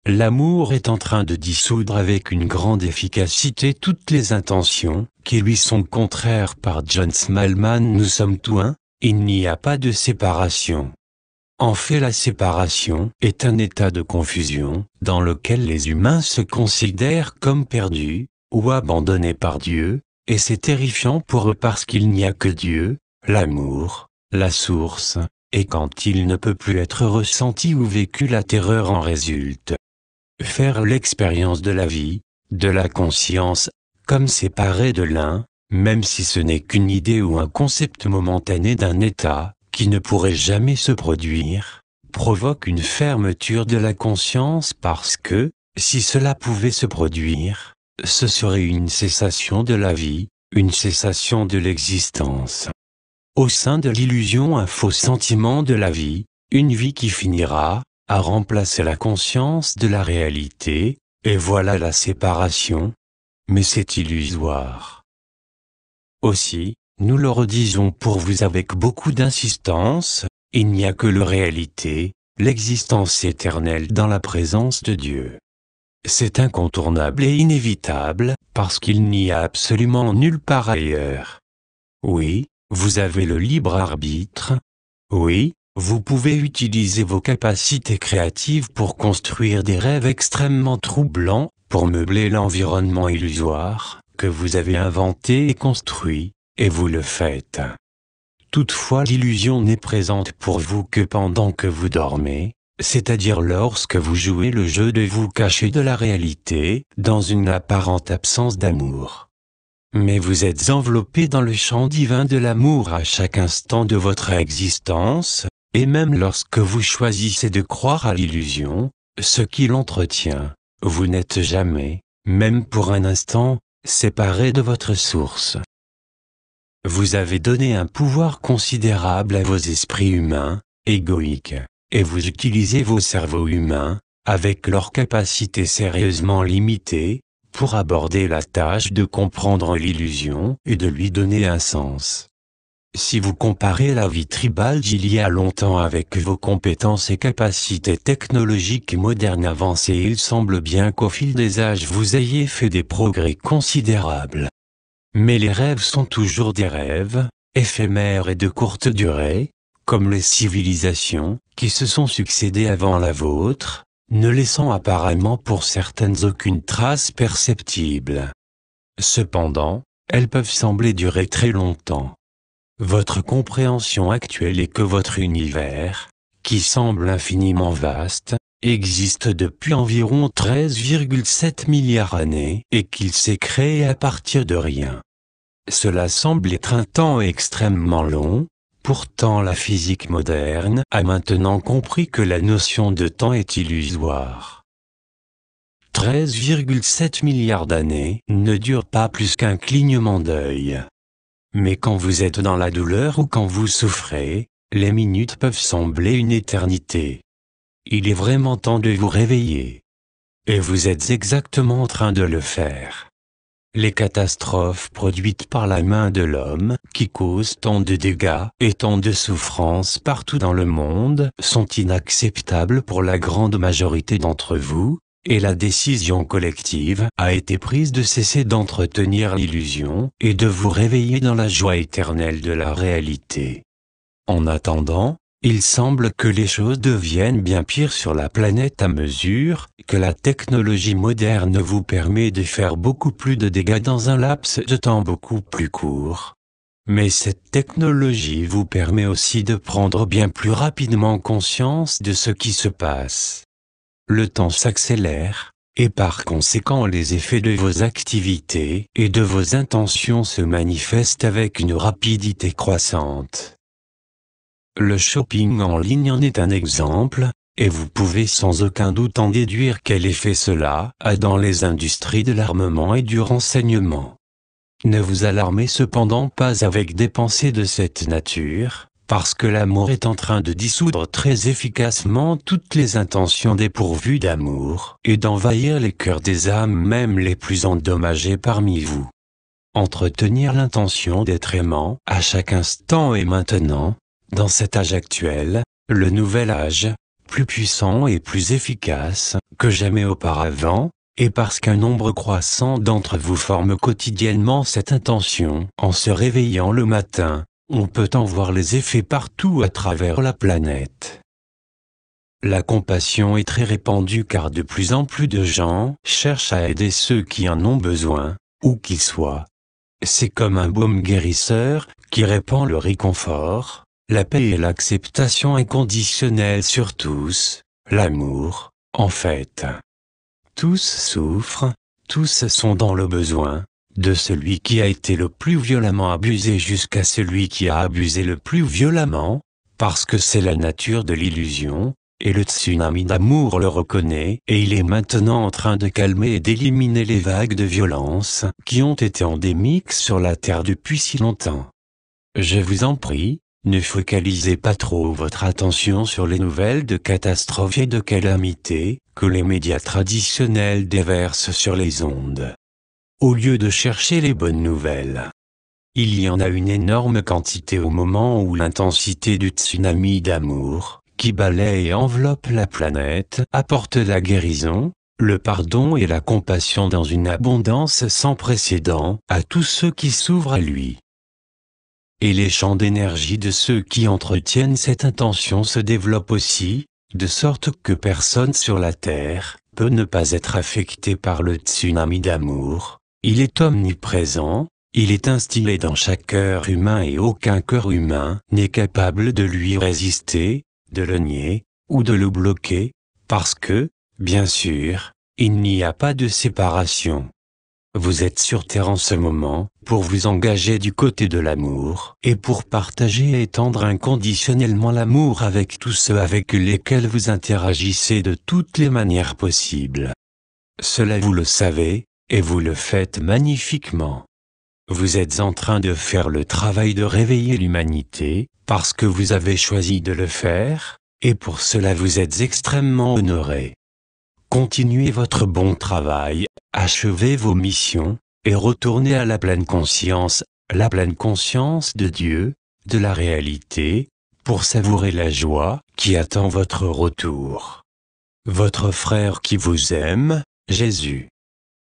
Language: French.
l'amour est en train de dissoudre avec une grande efficacité toutes les intentions qui lui sont contraires. Par John Smallman, nous sommes tout un, il n'y a pas de séparation. En fait, la séparation est un état de confusion dans lequel les humains se considèrent comme perdus ou abandonnés par Dieu, et c'est terrifiant pour eux parce qu'il n'y a que Dieu, l'amour, la source, et quand il ne peut plus être ressenti ou vécu, la terreur en résulte. Faire l'expérience de la vie, de la conscience, comme séparée de l'un, même si ce n'est qu'une idée ou un concept momentané d'un état, qui ne pourrait jamais se produire, provoque une fermeture de la conscience parce que, si cela pouvait se produire, ce serait une cessation de la vie, une cessation de l'existence. Au sein de l'illusion, un faux sentiment de la vie, une vie qui finira à remplacer la conscience de la réalité, et voilà la séparation. Mais c'est illusoire. Aussi, nous le redisons pour vous avec beaucoup d'insistance, il n'y a que la réalité, l'existence éternelle dans la présence de Dieu. C'est incontournable et inévitable, parce qu'il n'y a absolument nulle part ailleurs. Oui, vous avez le libre arbitre. Oui, vous pouvez utiliser vos capacités créatives pour construire des rêves extrêmement troublants, pour meubler l'environnement illusoire que vous avez inventé et construit, et vous le faites. Toutefois, l'illusion n'est présente pour vous que pendant que vous dormez, c'est-à-dire lorsque vous jouez le jeu de vous cacher de la réalité, dans une apparente absence d'amour. Mais vous êtes enveloppé dans le champ divin de l'amour à chaque instant de votre existence, et même lorsque vous choisissez de croire à l'illusion, ce qui l'entretient, vous n'êtes jamais, même pour un instant, séparé de votre source. Vous avez donné un pouvoir considérable à vos esprits humains, égoïques, et vous utilisez vos cerveaux humains, avec leurs capacités sérieusement limitées, pour aborder la tâche de comprendre l'illusion et de lui donner un sens. Si vous comparez la vie tribale d'il y a longtemps avec vos compétences et capacités technologiques modernes avancées, il semble bien qu'au fil des âges vous ayez fait des progrès considérables. Mais les rêves sont toujours des rêves, éphémères et de courte durée, comme les civilisations qui se sont succédées avant la vôtre, ne laissant apparemment pour certaines aucune trace perceptible. Cependant, elles peuvent sembler durer très longtemps. Votre compréhension actuelle est que votre univers, qui semble infiniment vaste, existe depuis environ 13,7 milliards d'années et qu'il s'est créé à partir de rien. Cela semble être un temps extrêmement long, pourtant la physique moderne a maintenant compris que la notion de temps est illusoire. 13,7 milliards d'années ne durent pas plus qu'un clignement d'œil. Mais quand vous êtes dans la douleur ou quand vous souffrez, les minutes peuvent sembler une éternité. Il est vraiment temps de vous réveiller. Et vous êtes exactement en train de le faire. Les catastrophes produites par la main de l'homme, qui causent tant de dégâts et tant de souffrances partout dans le monde, sont inacceptables pour la grande majorité d'entre vous, et la décision collective a été prise de cesser d'entretenir l'illusion et de vous réveiller dans la joie éternelle de la réalité. En attendant, il semble que les choses deviennent bien pires sur la planète à mesure que la technologie moderne vous permet de faire beaucoup plus de dégâts dans un laps de temps beaucoup plus court. Mais cette technologie vous permet aussi de prendre bien plus rapidement conscience de ce qui se passe. Le temps s'accélère, et par conséquent les effets de vos activités et de vos intentions se manifestent avec une rapidité croissante. Le shopping en ligne en est un exemple, et vous pouvez sans aucun doute en déduire quel effet cela a dans les industries de l'armement et du renseignement. Ne vous alarmez cependant pas avec des pensées de cette nature, parce que l'amour est en train de dissoudre très efficacement toutes les intentions dépourvues d'amour et d'envahir les cœurs des âmes même les plus endommagées parmi vous. Entretenir l'intention d'être aimant à chaque instant et maintenant, dans cet âge actuel, le nouvel âge, plus puissant et plus efficace que jamais auparavant, et parce qu'un nombre croissant d'entre vous forme quotidiennement cette intention, en se réveillant le matin, on peut en voir les effets partout à travers la planète. La compassion est très répandue car de plus en plus de gens cherchent à aider ceux qui en ont besoin, où qu'ils soient. C'est comme un baume guérisseur qui répand le réconfort, la paix et l'acceptation inconditionnelle sur tous, l'amour, en fait. Tous souffrent, tous sont dans le besoin, de celui qui a été le plus violemment abusé jusqu'à celui qui a abusé le plus violemment, parce que c'est la nature de l'illusion, et le tsunami d'amour le reconnaît, et il est maintenant en train de calmer et d'éliminer les vagues de violence qui ont été endémiques sur la Terre depuis si longtemps. Je vous en prie, ne focalisez pas trop votre attention sur les nouvelles de catastrophes et de calamités que les médias traditionnels déversent sur les ondes. Au lieu de chercher les bonnes nouvelles, il y en a une énorme quantité au moment où l'intensité du tsunami d'amour, qui balaie et enveloppe la planète, apporte la guérison, le pardon et la compassion dans une abondance sans précédent à tous ceux qui s'ouvrent à lui. Et les champs d'énergie de ceux qui entretiennent cette intention se développent aussi, de sorte que personne sur la Terre peut ne pas être affecté par le tsunami d'amour. Il est omniprésent, il est instillé dans chaque cœur humain et aucun cœur humain n'est capable de lui résister, de le nier, ou de le bloquer, parce que, bien sûr, il n'y a pas de séparation. Vous êtes sur Terre en ce moment, pour vous engager du côté de l'amour, et pour partager et étendre inconditionnellement l'amour avec tous ceux avec lesquels vous interagissez de toutes les manières possibles. Cela vous le savez, et vous le faites magnifiquement. Vous êtes en train de faire le travail de réveiller l'humanité, parce que vous avez choisi de le faire, et pour cela vous êtes extrêmement honoré. Continuez votre bon travail, achevez vos missions, et retournez à la pleine conscience de Dieu, de la réalité, pour savourer la joie qui attend votre retour. Votre frère qui vous aime, Jésus.